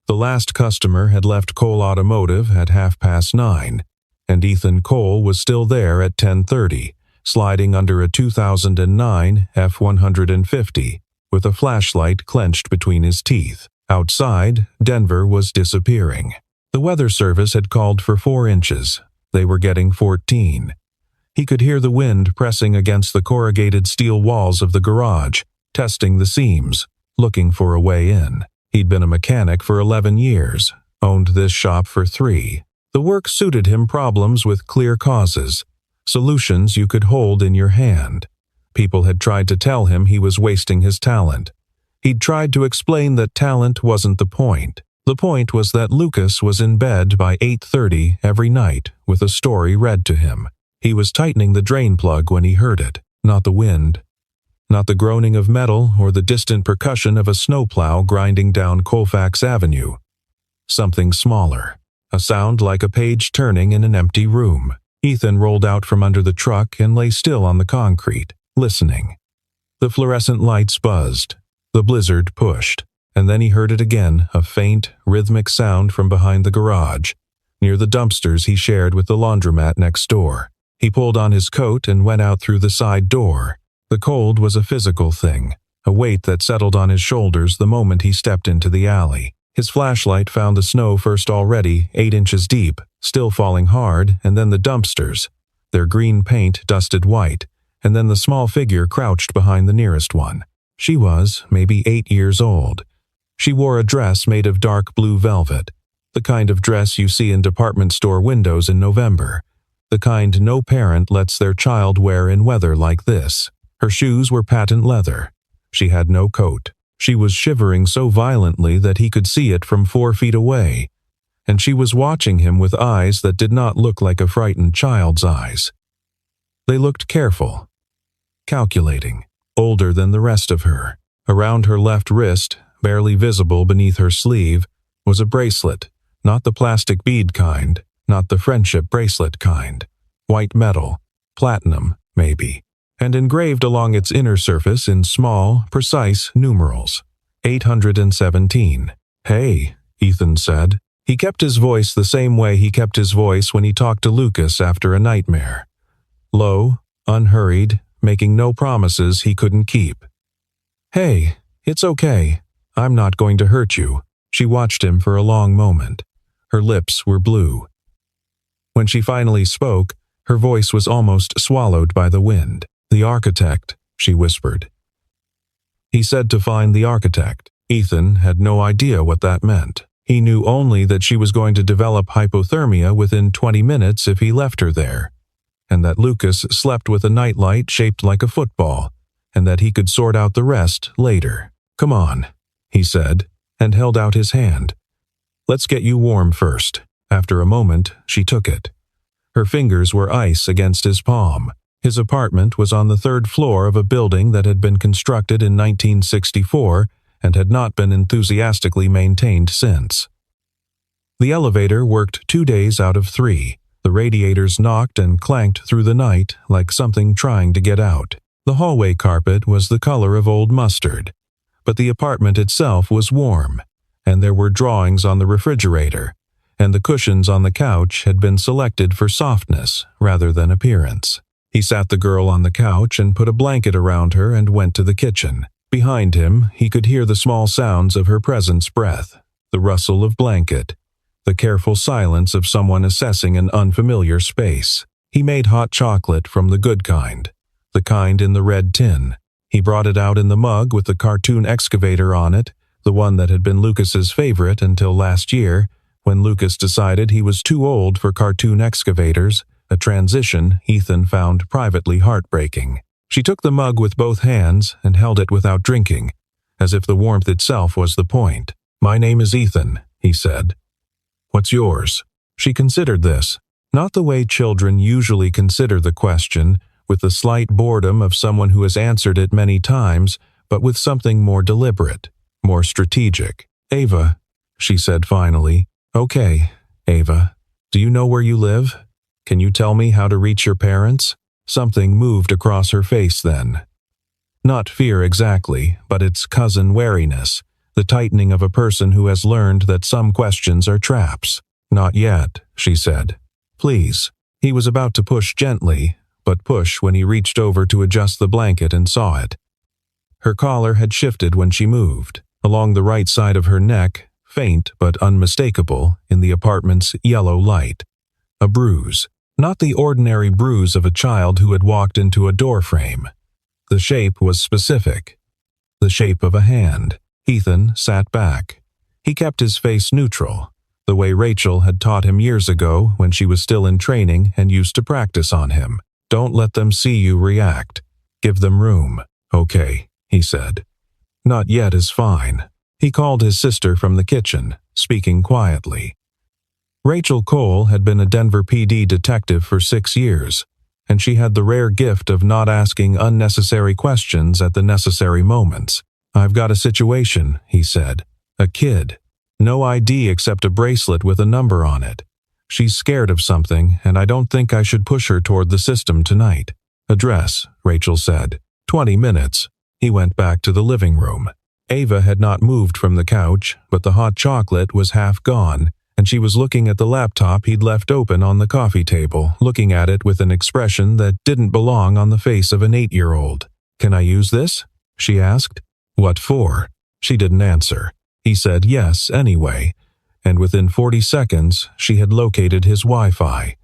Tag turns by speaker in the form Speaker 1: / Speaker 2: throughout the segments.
Speaker 1: The last customer had left Cole Automotive at 9:30, and Ethan Cole was still there at 10:30, sliding under a 2009 F-150, with a flashlight clenched between his teeth. Outside, Denver was disappearing. The Weather Service had called for 4 inches. They were getting 14. He could hear the wind pressing against the corrugated steel walls of the garage, testing the seams, looking for a way in. He'd been a mechanic for 11 years, owned this shop for 3. The work suited him, problems with clear causes, solutions you could hold in your hand. People had tried to tell him he was wasting his talent. He'd tried to explain that talent wasn't the point. The point was that Lucas was in bed by 8:30 every night with a story read to him. He was tightening the drain plug when he heard it, not the wind, not the groaning of metal or the distant percussion of a snowplow grinding down Colfax Avenue. Something smaller, a sound like a page turning in an empty room. Ethan rolled out from under the truck and lay still on the concrete, listening. The fluorescent lights buzzed. The blizzard pushed, and then he heard it again, a faint, rhythmic sound from behind the garage, near the dumpsters he shared with the laundromat next door. He pulled on his coat and went out through the side door. The cold was a physical thing, a weight that settled on his shoulders the moment he stepped into the alley. His flashlight found the snow first, already 8 inches deep, still falling hard, and then the dumpsters, their green paint dusted white, and then the small figure crouched behind the nearest one. She was maybe 8 years old. She wore a dress made of dark blue velvet, the kind of dress you see in department store windows in November, the kind no parent lets their child wear in weather like this. Her shoes were patent leather. She had no coat. She was shivering so violently that he could see it from 4 feet away, and she was watching him with eyes that did not look like a frightened child's eyes. They looked careful, calculating, older than the rest of her. Around her left wrist, barely visible beneath her sleeve, was a bracelet, not the plastic bead kind, not the friendship bracelet kind. White metal, platinum, maybe, and engraved along its inner surface in small, precise numerals. 817. "Hey," Ethan said. He kept his voice the same way he kept his voice when he talked to Lucas after a nightmare. Low, unhurried, making no promises he couldn't keep. "Hey, it's okay. I'm not going to hurt you." She watched him for a long moment. Her lips were blue. When she finally spoke, her voice was almost swallowed by the wind. "The architect," she whispered. He said to find the architect. Ethan had no idea what that meant. He knew only that she was going to develop hypothermia within 20 minutes if he left her there, and that Lucas slept with a nightlight shaped like a football, and that he could sort out the rest later. "Come on," he said, and held out his hand. "Let's get you warm first." After a moment, she took it. Her fingers were ice against his palm. His apartment was on the 3rd floor of a building that had been constructed in 1964 and had not been enthusiastically maintained since. The elevator worked 2 days out of 3. The radiators knocked and clanked through the night like something trying to get out. The hallway carpet was the color of old mustard, but the apartment itself was warm, and there were drawings on the refrigerator, and the cushions on the couch had been selected for softness rather than appearance. He sat the girl on the couch and put a blanket around her and went to the kitchen. Behind him, he could hear the small sounds of her presence breath, the rustle of blanket, the careful silence of someone assessing an unfamiliar space. He made hot chocolate from the good kind, the kind in the red tin. He brought it out in the mug with the cartoon excavator on it, the one that had been Lucas's favorite until last year, when Lucas decided he was too old for cartoon excavators, a transition Ethan found privately heartbreaking. She took the mug with both hands and held it without drinking, as if the warmth itself was the point. "My name is Ethan," he said. "What's yours?" She considered this, not the way children usually consider the question, with the slight boredom of someone who has answered it many times, but with something more deliberate, more strategic. "Ava," she said finally. "Okay, Ava. Do you know where you live? Can you tell me how to reach your parents?" Something moved across her face then. Not fear exactly, but its cousin wariness, the tightening of a person who has learned that some questions are traps. "Not yet," she said. "Please." He was about to push gently, but push when he reached over to adjust the blanket and saw it. Her collar had shifted when she moved, along the right side of her neck, faint but unmistakable in the apartment's yellow light. A bruise. Not the ordinary bruise of a child who had walked into a doorframe. The shape was specific. The shape of a hand. Ethan sat back. He kept his face neutral, the way Rachel had taught him years ago when she was still in training and used to practice on him. "Don't let them see you react. Give them room." "Okay," he said. "Not yet" is fine. He called his sister from the kitchen, speaking quietly. Rachel Cole had been a Denver PD detective for 6 years, and she had the rare gift of not asking unnecessary questions at the necessary moments. "I've got a situation," he said. "A kid. No ID except a bracelet with a number on it. She's scared of something, and I don't think I should push her toward the system tonight." "Address," Rachel said. 20 minutes. He went back to the living room. Ava had not moved from the couch, but the hot chocolate was half gone, and she was looking at the laptop he'd left open on the coffee table, looking at it with an expression that didn't belong on the face of an 8-year-old. "Can I use this?" she asked. "What for?" She didn't answer. He said yes anyway, and within 40 seconds she had located his Wi-Fi,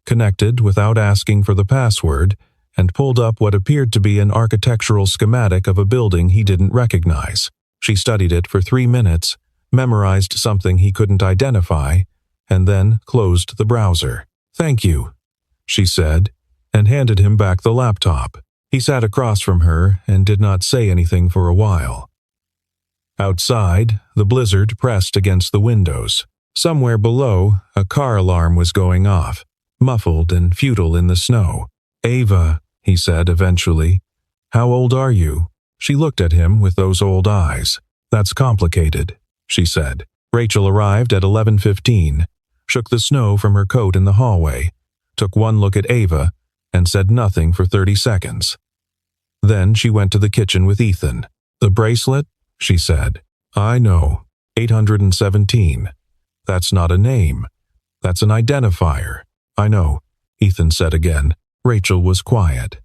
Speaker 1: connected without asking for the password, and pulled up what appeared to be an architectural schematic of a building he didn't recognize. She studied it for 3 minutes, memorized something he couldn't identify, and then closed the browser. "Thank you," she said, and handed him back the laptop. He sat across from her and did not say anything for a while. Outside, the blizzard pressed against the windows. Somewhere below, a car alarm was going off, muffled and futile in the snow. "Ava," he said eventually. "How old are you?" She looked at him with those old eyes. "That's complicated," she said. Rachel arrived at 11:15, shook the snow from her coat in the hallway, took one look at Ava, and said nothing for 30 seconds. Then she went to the kitchen with Ethan. "The bracelet?" she said. "I know. 817. That's not a name. That's an identifier." "I know," Ethan said again. Rachel was quiet.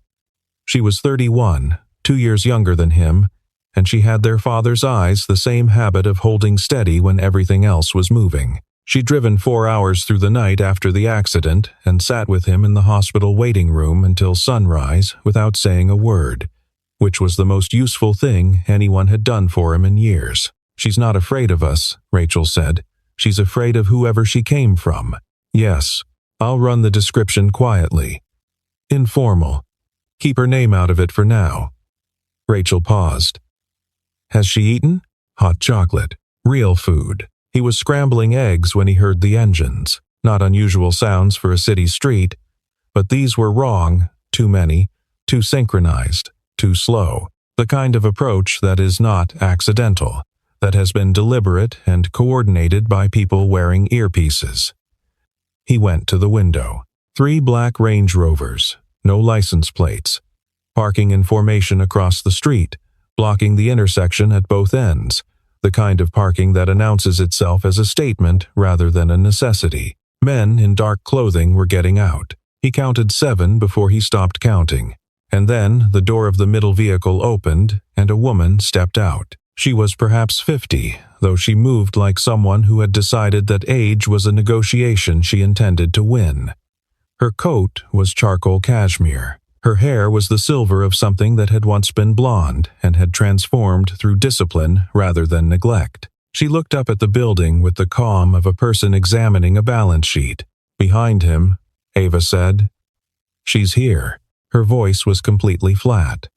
Speaker 1: She was 31, 2 years younger than him, and she had their father's eyes, the same habit of holding steady when everything else was moving. She'd driven 4 hours through the night after the accident and sat with him in the hospital waiting room until sunrise without saying a word, which was the most useful thing anyone had done for him in years. "She's not afraid of us," Rachel said. "She's afraid of whoever she came from." "Yes, I'll run the description quietly. Informal. Keep her name out of it for now." Rachel paused. "Has she eaten?" "Hot chocolate. Real food." He was scrambling eggs when he heard the engines. Not unusual sounds for a city street, but these were wrong, too many, too synchronized, too slow. The kind of approach that is not accidental, that has been deliberate and coordinated by people wearing earpieces. He went to the window. 3 black Range Rovers, no license plates, parking in formation across the street, blocking the intersection at both ends, the kind of parking that announces itself as a statement rather than a necessity. Men in dark clothing were getting out. He counted 7 before he stopped counting, and then the door of the middle vehicle opened and a woman stepped out. She was perhaps 50, though she moved like someone who had decided that age was a negotiation she intended to win. Her coat was charcoal cashmere. Her hair was the silver of something that had once been blonde and had transformed through discipline rather than neglect. She looked up at the building with the calm of a person examining a balance sheet. "Behind him," Ava said. "She's here." Her voice was completely flat.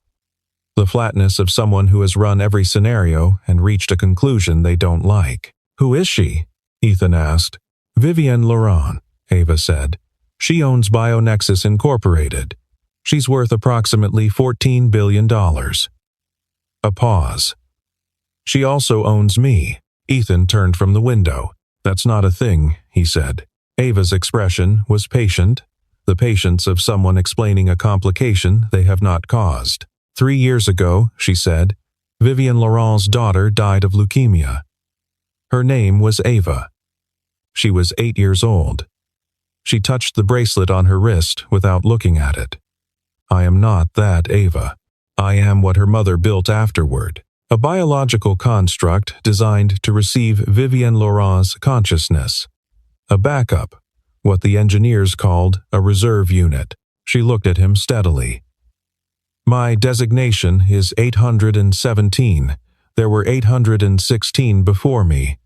Speaker 1: The flatness of someone who has run every scenario and reached a conclusion they don't like. "Who is she?" Ethan asked. "Vivienne Laurent," Ava said. "She owns BioNexus Incorporated. She's worth approximately $14 billion. A pause. "She also owns me." Ethan turned from the window. "That's not a thing," he said. Ava's expression was patient, the patience of someone explaining a complication they have not caused. 3 years ago," she said, Vivian Laurent's daughter died of leukemia. Her name was Ava. She was 8 years old. She touched the bracelet on her wrist without looking at it. I am not that Ava. I am what her mother built afterward, a biological construct designed to receive Vivian Laurent's consciousness. A backup, what the engineers called a reserve unit. She looked at him steadily. My designation is 817. There were 816 before me.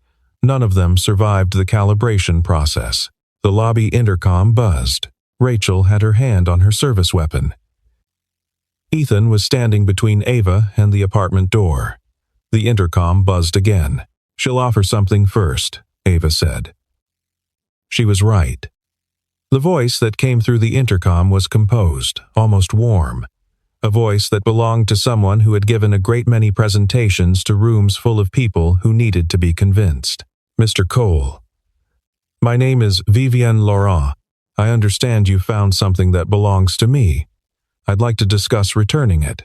Speaker 1: None of them survived the calibration process. The lobby intercom buzzed. Rachel had her hand on her service weapon. Ethan was standing between Ava and the apartment door. The intercom buzzed again. She'll offer something first, Ava said. She was right. The voice that came through the intercom was composed, almost warm. A voice that belonged to someone who had given a great many presentations to rooms full of people who needed to be convinced. Mr. Cole. My name is Vivian Laurent. I understand you found something that belongs to me. I'd like to discuss returning it.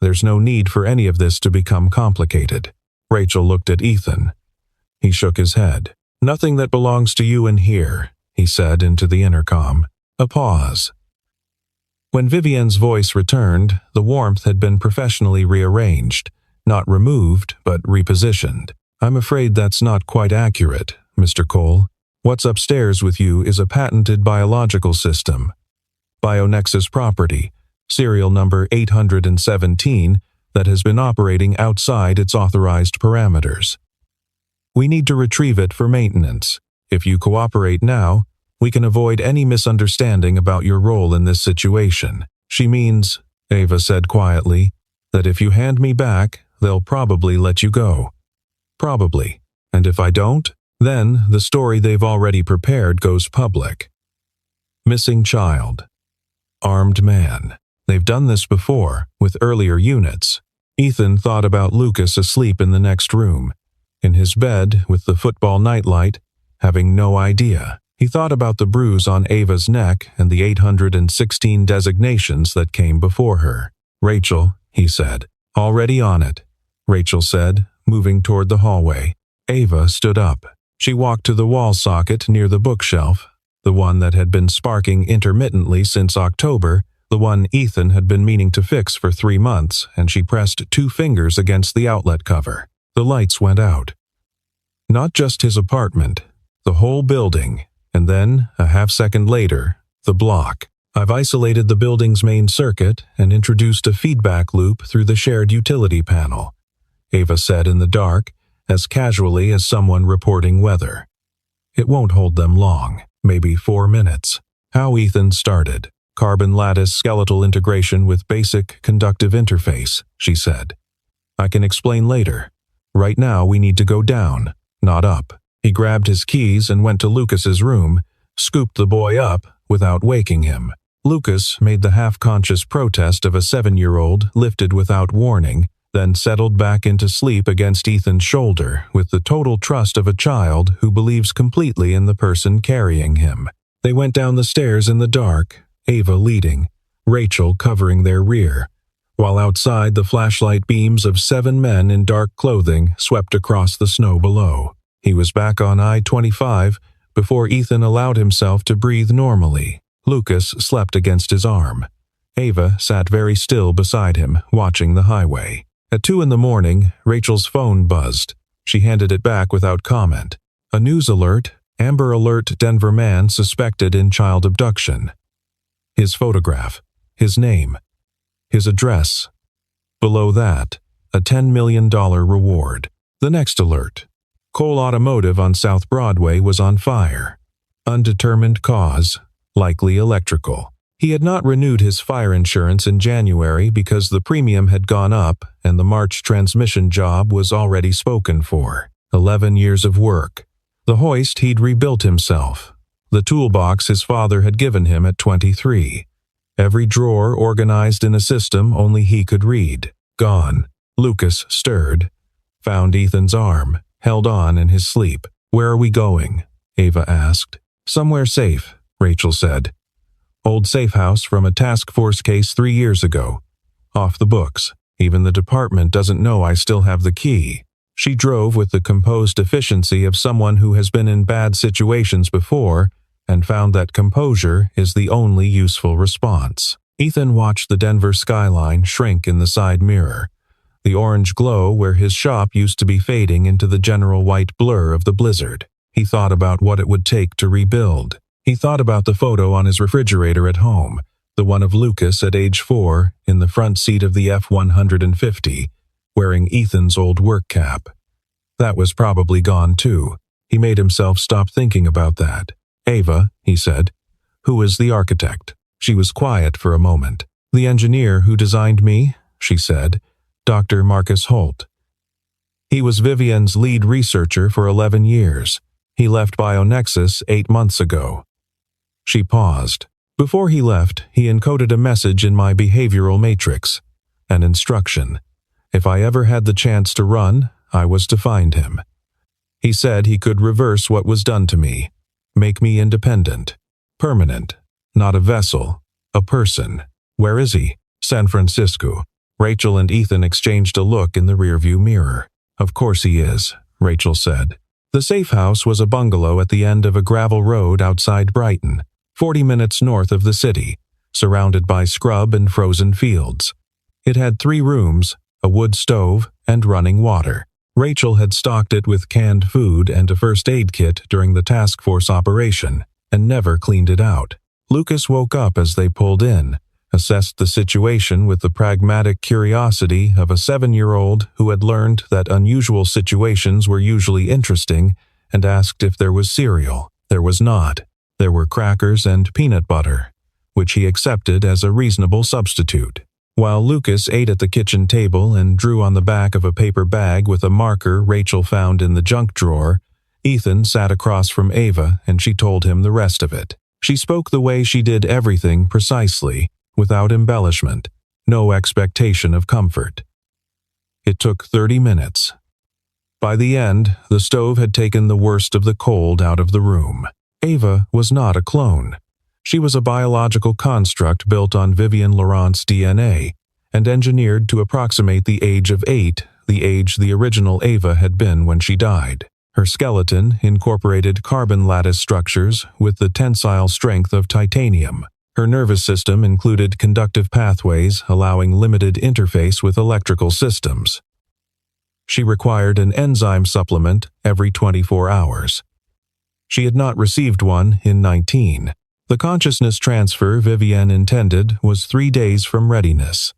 Speaker 1: There's no need for any of this to become complicated. Rachel looked at Ethan. He shook his head. Nothing that belongs to you in here, he said into the intercom. A pause. When Vivian's voice returned, the warmth had been professionally rearranged, not removed, but repositioned. I'm afraid that's not quite accurate, Mr. Cole. What's upstairs with you is a patented biological system. BioNexus property, serial number 817, that has been operating outside its authorized parameters. We need to retrieve it for maintenance. If you cooperate now, we can avoid any misunderstanding about your role in this situation. She means, Ava said quietly, that if you hand me back, they'll probably let you go. Probably. And if I don't, then the story they've already prepared goes public. Missing child. Armed man. They've done this before, with earlier units. Ethan thought about Lucas asleep in the next room, in his bed with the football nightlight, having no idea. He thought about the bruise on Ava's neck and the 816 designations that came before her. Rachel, he said. Already on it, Rachel said, moving toward the hallway. Ava stood up. She walked to the wall socket near the bookshelf, the one that had been sparking intermittently since October, the one Ethan had been meaning to fix for 3 months, and she pressed 2 fingers against the outlet cover. The lights went out. Not just his apartment, the whole building, and then, a half-second later, the block. I've isolated the building's main circuit and introduced a feedback loop through the shared utility panel, Ava said in the dark, as casually as someone reporting weather. It won't hold them long, maybe 4 minutes. How Ethan started. Carbon lattice skeletal integration with basic conductive interface, she said. I can explain later. Right now we need to go down, not up. He grabbed his keys and went to Lucas's room, scooped the boy up without waking him. Lucas made the half-conscious protest of a 7-year-old lifted without warning, then settled back into sleep against Ethan's shoulder with the total trust of a child who believes completely in the person carrying him. They went down the stairs in the dark, Ava leading, Rachel covering their rear, while outside the flashlight beams of 7 men in dark clothing swept across the snow below. He was back on I-25 before Ethan allowed himself to breathe normally. Lucas slept against his arm. Ava sat very still beside him, watching the highway. At 2 a.m, Rachel's phone buzzed. She handed it back without comment. A news alert, Amber Alert Denver man suspected in child abduction. His photograph, his name, his address. Below that, a $10 million reward. The next alert. Cole Automotive on South Broadway was on fire. Undetermined cause, likely electrical. He had not renewed his fire insurance in January because the premium had gone up and the March transmission job was already spoken for. 11 years of work. The hoist he'd rebuilt himself. The toolbox his father had given him at 23. Every drawer organized in a system only he could read. Gone. Lucas stirred, found Ethan's arm, held on in his sleep. Where are we going? Ava asked. Somewhere safe, Rachel said. Old safe house from a task force case 3 years ago. Off the books. Even the department doesn't know I still have the key." She drove with the composed efficiency of someone who has been in bad situations before and found that composure is the only useful response. Ethan watched the Denver skyline shrink in the side mirror, the orange glow where his shop used to be fading into the general white blur of the blizzard. He thought about what it would take to rebuild. He thought about the photo on his refrigerator at home, the one of Lucas at age 4 in the front seat of the F-150, wearing Ethan's old work cap. That was probably gone too. He made himself stop thinking about that. "Ava," he said. "Who is the architect?" She was quiet for a moment. "The engineer who designed me," she said. "Dr. Marcus Holt. He was Vivian's lead researcher for 11 years. He left BioNexus 8 months ago." She paused. "Before he left, he encoded a message in my behavioral matrix, an instruction. If I ever had the chance to run, I was to find him. He said he could reverse what was done to me, make me independent, permanent, not a vessel, a person. Where is he?" "San Francisco." Rachel and Ethan exchanged a look in the rearview mirror. "Of course he is," Rachel said. The safe house was a bungalow at the end of a gravel road outside Brighton, 40 minutes north of the city, surrounded by scrub and frozen fields. It had 3 rooms, a wood stove, and running water. Rachel had stocked it with canned food and a first aid kit during the task force operation, and never cleaned it out. Lucas woke up as they pulled in, assessed the situation with the pragmatic curiosity of a 7-year-old who had learned that unusual situations were usually interesting, and asked if there was cereal. There was not. There were crackers and peanut butter, which he accepted as a reasonable substitute. While Lucas ate at the kitchen table and drew on the back of a paper bag with a marker Rachel found in the junk drawer, Ethan sat across from Ava and she told him the rest of it. She spoke the way she did everything precisely, without embellishment, no expectation of comfort. It took 30 minutes. By the end, the stove had taken the worst of the cold out of the room. Ava was not a clone. She was a biological construct built on Vivian Laurent's DNA and engineered to approximate the age of 8, the age the original Ava had been when she died. Her skeleton incorporated carbon lattice structures with the tensile strength of titanium. Her nervous system included conductive pathways allowing limited interface with electrical systems. She required an enzyme supplement every 24 hours. She had not received one in 19. The consciousness transfer Vivian intended was 3 days from readiness.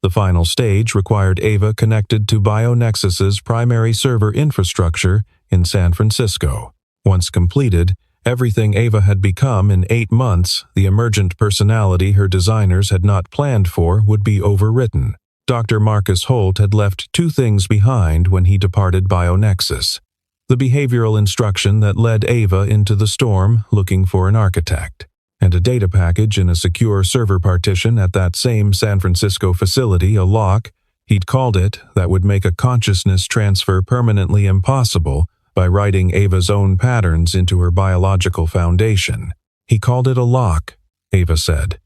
Speaker 1: The final stage required Ava connected to BioNexus's primary server infrastructure in San Francisco. Once completed, everything Ava had become in 8 months, the emergent personality her designers had not planned for, would be overwritten. Dr. Marcus Holt had left 2 things behind when he departed BioNexus: the behavioral instruction that led Ava into the storm looking for an architect, and a data package in a secure server partition at that same San Francisco facility, a lock, he'd called it, that would make a consciousness transfer permanently impossible by writing Ava's own patterns into her biological foundation. He called it a lock, Ava said.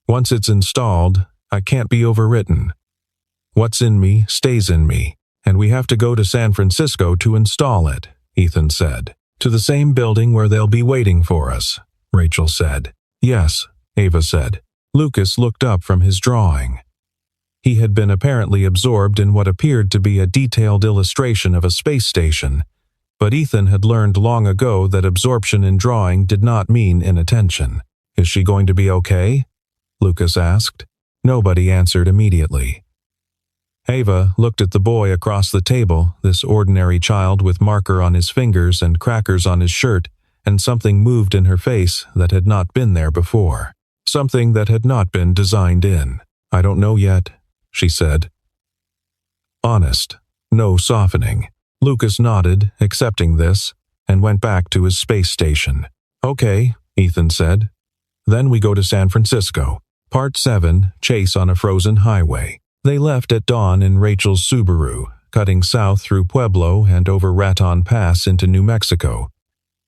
Speaker 1: "Once it's installed, I can't be overwritten. What's in me stays in me. And we have to go to San Francisco to install it," Ethan said. "To the same building where they'll be waiting for us," Rachel said. "Yes," Ava said. Lucas looked up from his drawing. He had been apparently absorbed in what appeared to be a detailed illustration of a space station, but Ethan had learned long ago that absorption in drawing did not mean inattention. "Is she going to be okay?" Lucas asked. Nobody answered immediately. Ava looked at the boy across the table, this ordinary child with marker on his fingers and crackers on his shirt, and something moved in her face that had not been there before. Something that had not been designed in. "I don't know yet," she said. Honest, no softening. Lucas nodded, accepting this, and went back to his space station. "Okay," Ethan said. "Then we go to San Francisco." Part 7, Chase on a Frozen Highway. They left at dawn in Rachel's Subaru, cutting south through Pueblo and over Raton Pass into New Mexico,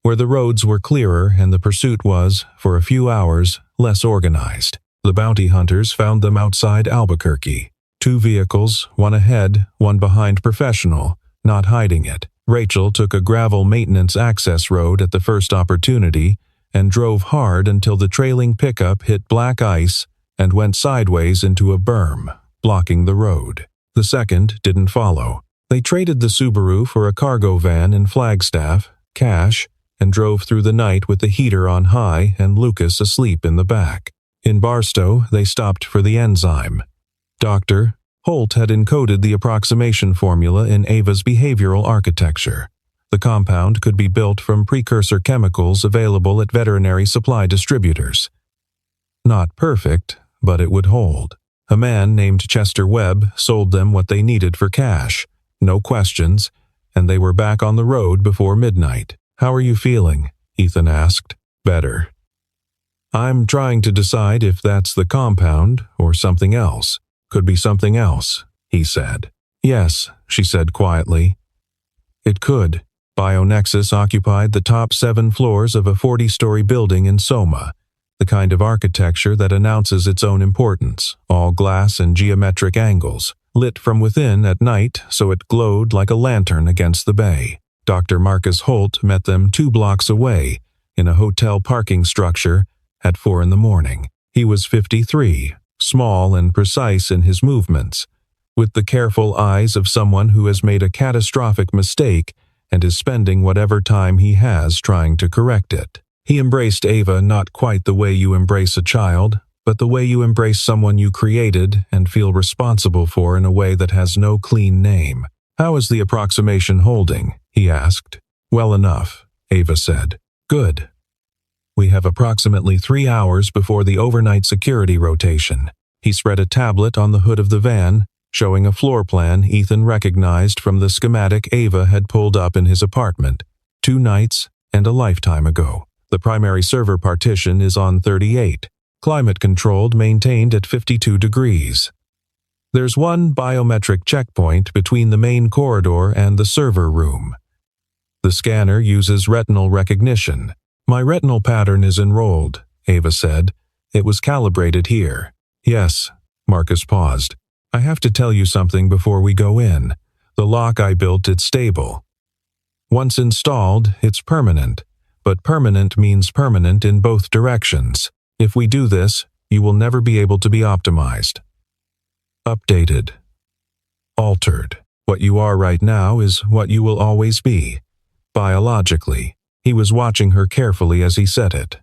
Speaker 1: where the roads were clearer and the pursuit was, for a few hours, less organized. The bounty hunters found them outside Albuquerque. 2 vehicles, one ahead, one behind professional, not hiding it. Rachel took a gravel maintenance access road at the first opportunity and drove hard until the trailing pickup hit black ice and went sideways into a berm, blocking the road. The second didn't follow. They traded the Subaru for a cargo van in Flagstaff, cash, and drove through the night with the heater on high and Lucas asleep in the back. In Barstow, they stopped for the enzyme. Dr. Holt had encoded the approximation formula in Ava's behavioral architecture. The compound could be built from precursor chemicals available at veterinary supply distributors. Not perfect, but it would hold. A man named Chester Webb sold them what they needed for cash. No questions, and they were back on the road before midnight. "How are you feeling?" Ethan asked. "Better." "I'm trying to decide if that's the compound or something else. Could be something else," he said. "Yes," she said quietly. It could. BioNexus occupied the top 7 floors of a 40-story building in Soma, the kind of architecture that announces its own importance, all glass and geometric angles, lit from within at night so it glowed like a lantern against the bay. Dr. Marcus Holt met them 2 blocks away, in a hotel parking structure, at 4 in the morning. He was 53, small and precise in his movements, with the careful eyes of someone who has made a catastrophic mistake and is spending whatever time he has trying to correct it. He embraced Ava not quite the way you embrace a child, but the way you embrace someone you created and feel responsible for in a way that has no clean name. "How is the approximation holding?" he asked. "Well enough," Ava said. "Good. We have approximately 3 hours before the overnight security rotation." He spread a tablet on the hood of the van, showing a floor plan Ethan recognized from the schematic Ava had pulled up in his apartment 2 nights and a lifetime ago. The primary server partition is on 38, climate-controlled, maintained at 52 degrees. There's one biometric checkpoint between the main corridor and the server room. The scanner uses retinal recognition. "My retinal pattern is enrolled," Ava said. "It was calibrated here." "Yes," Marcus paused. "I have to tell you something before we go in. The lock I built, it's stable. Once installed, it's permanent, but permanent means permanent in both directions. If we do this, you will never be able to be optimized. Updated. Altered. What you are right now is what you will always be. Biologically." He was watching her carefully as he said it.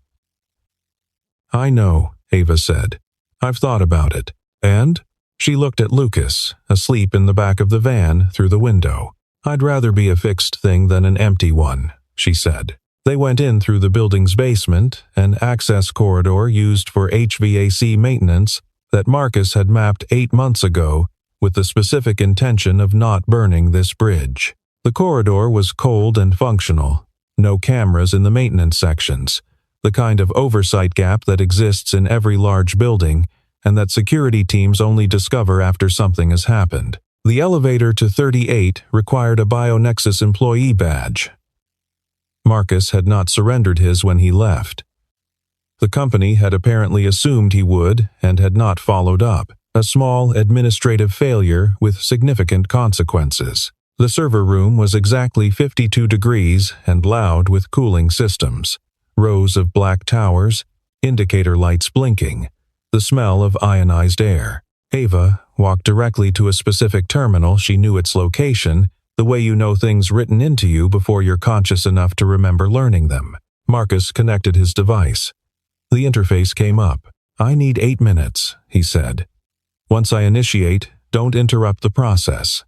Speaker 1: "I know," Ava said. "I've thought about it." "And?" She looked at Lucas, asleep in the back of the van through the window. "I'd rather be a fixed thing than an empty one," she said. They went in through the building's basement, an access corridor used for HVAC maintenance that Marcus had mapped 8 months ago with the specific intention of not burning this bridge. The corridor was cold and functional. No cameras in the maintenance sections, the kind of oversight gap that exists in every large building and that security teams only discover after something has happened. The elevator to 38 required a BioNexus employee badge. Marcus had not surrendered his when he left. The company had apparently assumed he would and had not followed up, a small administrative failure with significant consequences. The server room was exactly 52 degrees and loud with cooling systems, rows of black towers, indicator lights blinking, the smell of ionized air. Ava walked directly to a specific terminal. She knew its location, the way you know things written into you before you're conscious enough to remember learning them. Marcus connected his device. The interface came up. "I need 8 minutes," he said. "Once I initiate, don't interrupt the process.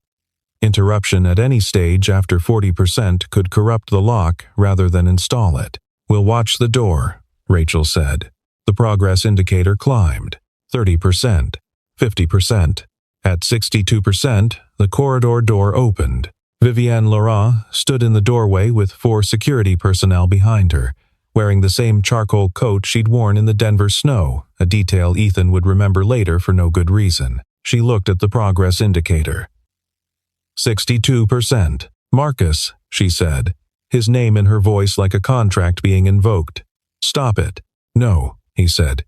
Speaker 1: Interruption at any stage after 40% could corrupt the lock rather than install it." "We'll watch the door," Rachel said. The progress indicator climbed. 30%, 50%. At 62%, the corridor door opened. Vivienne Laurent stood in the doorway with 4 security personnel behind her, wearing the same charcoal coat she'd worn in the Denver snow, a detail Ethan would remember later for no good reason. She looked at the progress indicator. 62%. "Marcus," she said, his name in her voice like a contract being invoked. "Stop it." "No," he said.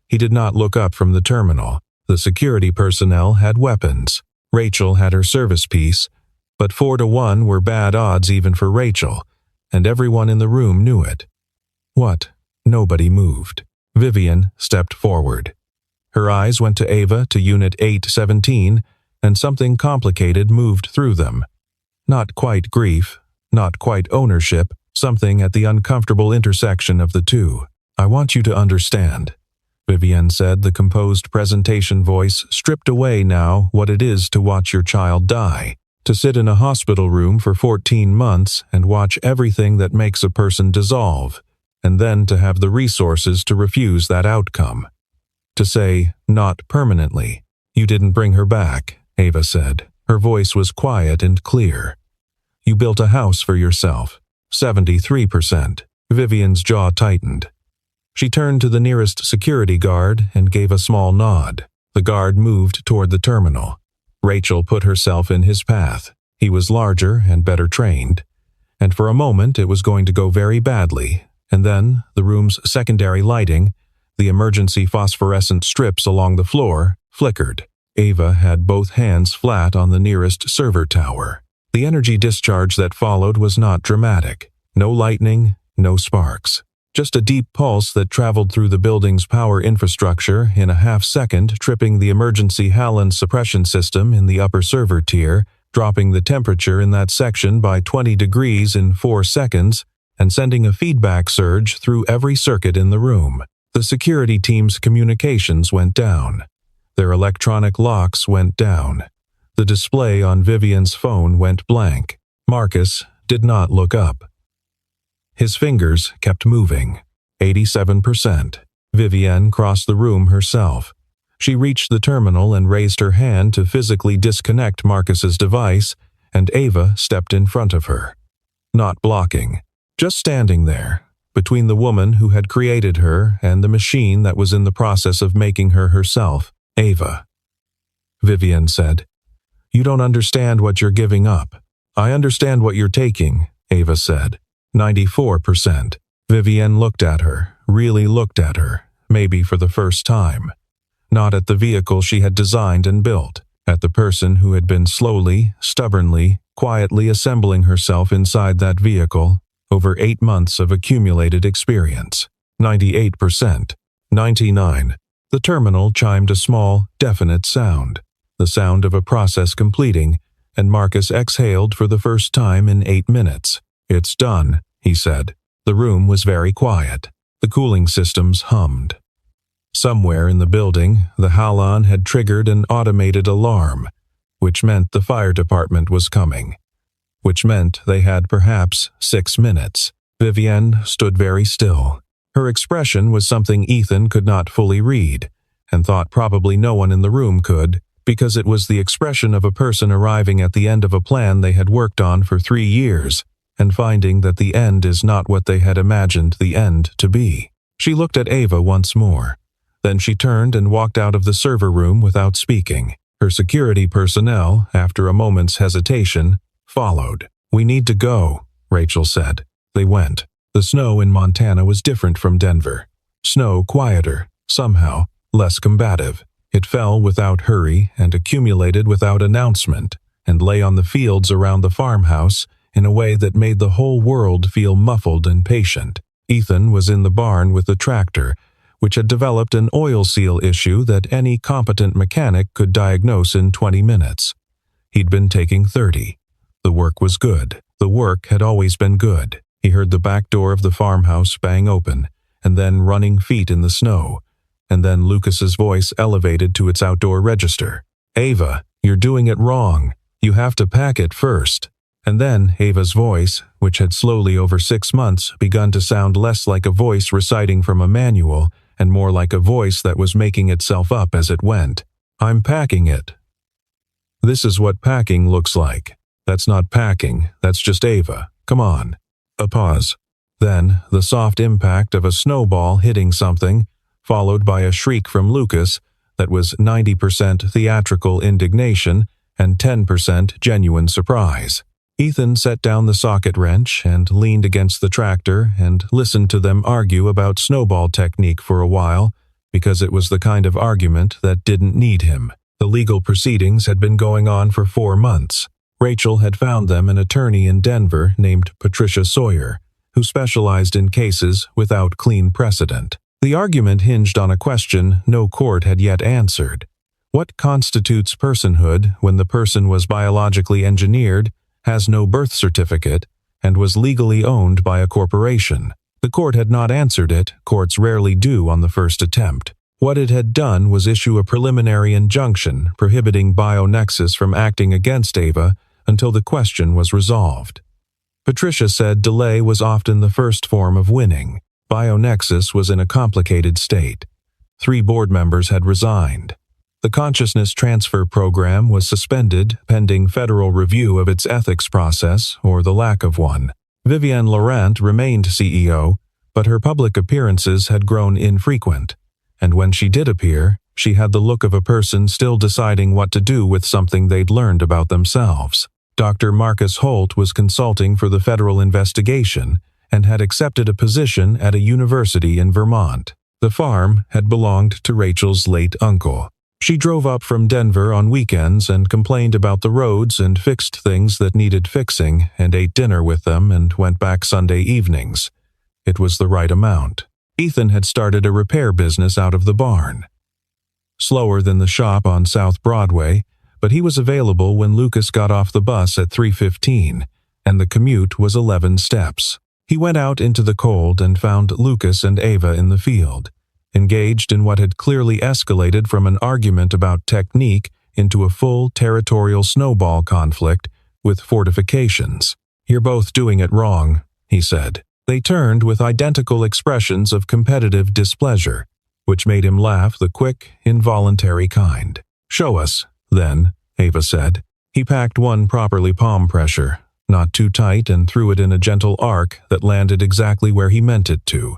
Speaker 1: He did not look up from the terminal. The security personnel had weapons. Rachel had her service piece, but 4-1 were bad odds even for Rachel, and everyone in the room knew it. What? Nobody moved. Vivian stepped forward. Her eyes went to Ava, to Unit 817, and something complicated moved through them. Not quite grief, not quite ownership, something at the uncomfortable intersection of the two. "I want you to understand," Vivian said, the composed presentation voice stripped away now what it is to watch your child die. To sit in a hospital room for 14 months and watch everything that makes a person dissolve, and then to have the resources to refuse that outcome. To say, "not permanently." "You didn't bring her back," Ava said. Her voice was quiet and clear. "You built a house for yourself. 73%. Vivian's jaw tightened. She turned to the nearest security guard and gave a small nod. The guard moved toward the terminal. Rachel put herself in his path. He was larger and better trained. And for a moment it was going to go very badly, and then the room's secondary lighting, the emergency phosphorescent strips along the floor, flickered. Ava had both hands flat on the nearest server tower. The energy discharge that followed was not dramatic. No lightning, no sparks. Just a deep pulse that traveled through the building's power infrastructure in a half-second, tripping the emergency halon suppression system in the upper server tier, dropping the temperature in that section by 20 degrees in 4 seconds, and sending a feedback surge through every circuit in the room. The security team's communications went down. Their electronic locks went down. The display on Vivian's phone went blank. Marcus did not look up. His fingers kept moving. 87%. Vivian crossed the room herself. She reached the terminal and raised her hand to physically disconnect Marcus's device, and Ava stepped in front of her. Not blocking, just standing there, between the woman who had created her and the machine that was in the process of making her herself. "Ava," Vivian said, "you don't understand what you're giving up." "I understand what you're taking," Ava said. 94%. Vivian looked at her, really looked at her, maybe for the first time. Not at the vehicle she had designed and built, at the person who had been slowly, stubbornly, quietly assembling herself inside that vehicle over 8 months of accumulated experience. 98%. 99. The terminal chimed a small, definite sound, the sound of a process completing, and Marcus exhaled for the first time in 8 minutes. "It's done," he said. The room was very quiet. The cooling systems hummed. Somewhere in the building, the halon had triggered an automated alarm, which meant the fire department was coming. Which meant they had perhaps 6 minutes. Vivian stood very still. Her expression was something Ethan could not fully read, and thought probably no one in the room could, because it was the expression of a person arriving at the end of a plan they had worked on for 3 years, and finding that the end is not what they had imagined the end to be. She looked at Ava once more. Then she turned and walked out of the server room without speaking. Her security personnel, after a moment's hesitation, followed. "We need to go," Rachel said. They went. The snow in Montana was different from Denver. Snow quieter, somehow, less combative. It fell without hurry and accumulated without announcement, and lay on the fields around the farmhouse in a way that made the whole world feel muffled and patient. Ethan was in the barn with the tractor, which had developed an oil seal issue that any competent mechanic could diagnose in 20 minutes. He'd been taking 30. The work was good. The work had always been good. He heard the back door of the farmhouse bang open, and then running feet in the snow, and then Lucas's voice elevated to its outdoor register. "Ava, you're doing it wrong. You have to pack it first." And then Ava's voice, which had slowly over 6 months begun to sound less like a voice reciting from a manual and more like a voice that was making itself up as it went. "I'm packing it. This is what packing looks like. That's not packing, that's just Ava. Come on." A pause. Then the soft impact of a snowball hitting something, followed by a shriek from Lucas that was 90% theatrical indignation and 10% genuine surprise. Ethan set down the socket wrench and leaned against the tractor and listened to them argue about snowball technique for a while, because it was the kind of argument that didn't need him. The legal proceedings had been going on for 4 months. Rachel had found them an attorney in Denver named Patricia Sawyer, who specialized in cases without clean precedent. The argument hinged on a question no court had yet answered. What constitutes personhood when the person was biologically engineered, has no birth certificate, and was legally owned by a corporation? The court had not answered it. Courts rarely do on the first attempt. What it had done was issue a preliminary injunction prohibiting BioNexus from acting against Ava until the question was resolved. Patricia said delay was often the first form of winning. BioNexus was in a complicated state. 3 board members had resigned. The consciousness transfer program was suspended pending federal review of its ethics process or the lack of one. Vivienne Laurent remained CEO, but her public appearances had grown infrequent, and when she did appear, she had the look of a person still deciding what to do with something they'd learned about themselves. Dr. Marcus Holt was consulting for the federal investigation and had accepted a position at a university in Vermont. The farm had belonged to Rachel's late uncle. She drove up from Denver on weekends and complained about the roads and fixed things that needed fixing and ate dinner with them and went back Sunday evenings. It was the right amount. Ethan had started a repair business out of the barn. Slower than the shop on South Broadway, but he was available when Lucas got off the bus at 3:15, and the commute was 11 steps. He went out into the cold and found Lucas and Ava in the field, engaged in what had clearly escalated from an argument about technique into a full territorial snowball conflict with fortifications. "You're both doing it wrong," he said. They turned with identical expressions of competitive displeasure, which made him laugh the quick, involuntary kind. "Show us, then," Ava said. He packed one properly palm pressure, not too tight, and threw it in a gentle arc that landed exactly where he meant it to.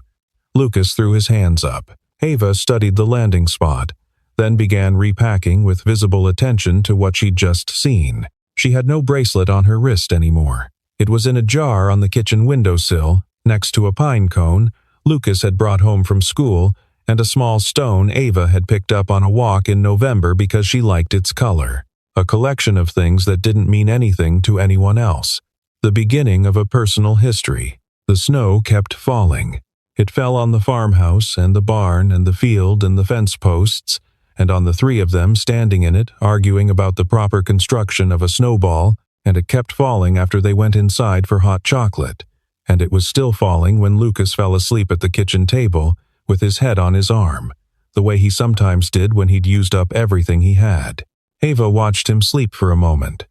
Speaker 1: Lucas threw his hands up. Ava studied the landing spot, then began repacking with visible attention to what she'd just seen. She had no bracelet on her wrist anymore. It was in a jar on the kitchen windowsill, next to a pine cone Lucas had brought home from school, and a small stone Ava had picked up on a walk in November because she liked its color. A collection of things that didn't mean anything to anyone else. The beginning of a personal history. The snow kept falling. It fell on the farmhouse and the barn and the field and the fence posts, and on the 3 of them standing in it, arguing about the proper construction of a snowball, and it kept falling after they went inside for hot chocolate, and it was still falling when Lucas fell asleep at the kitchen table with his head on his arm, the way he sometimes did when he'd used up everything he had. Ava watched him sleep for a moment.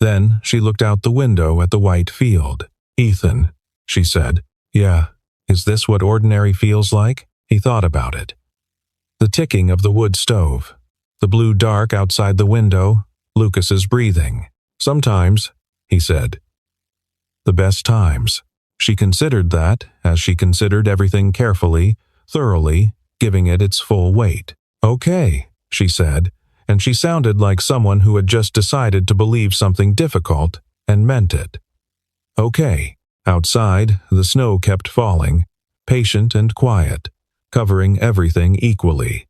Speaker 1: Then she looked out the window at the white field. "Ethan," she said. "Yeah. Is this what ordinary feels like?" He thought about it. The ticking of the wood stove, the blue dark outside the window, Lucas's breathing. "Sometimes," he said. The best times. She considered that, as she considered everything carefully, thoroughly, giving it its full weight. "Okay," she said, and she sounded like someone who had just decided to believe something difficult and meant it. "Okay." Outside, the snow kept falling, patient and quiet, covering everything equally.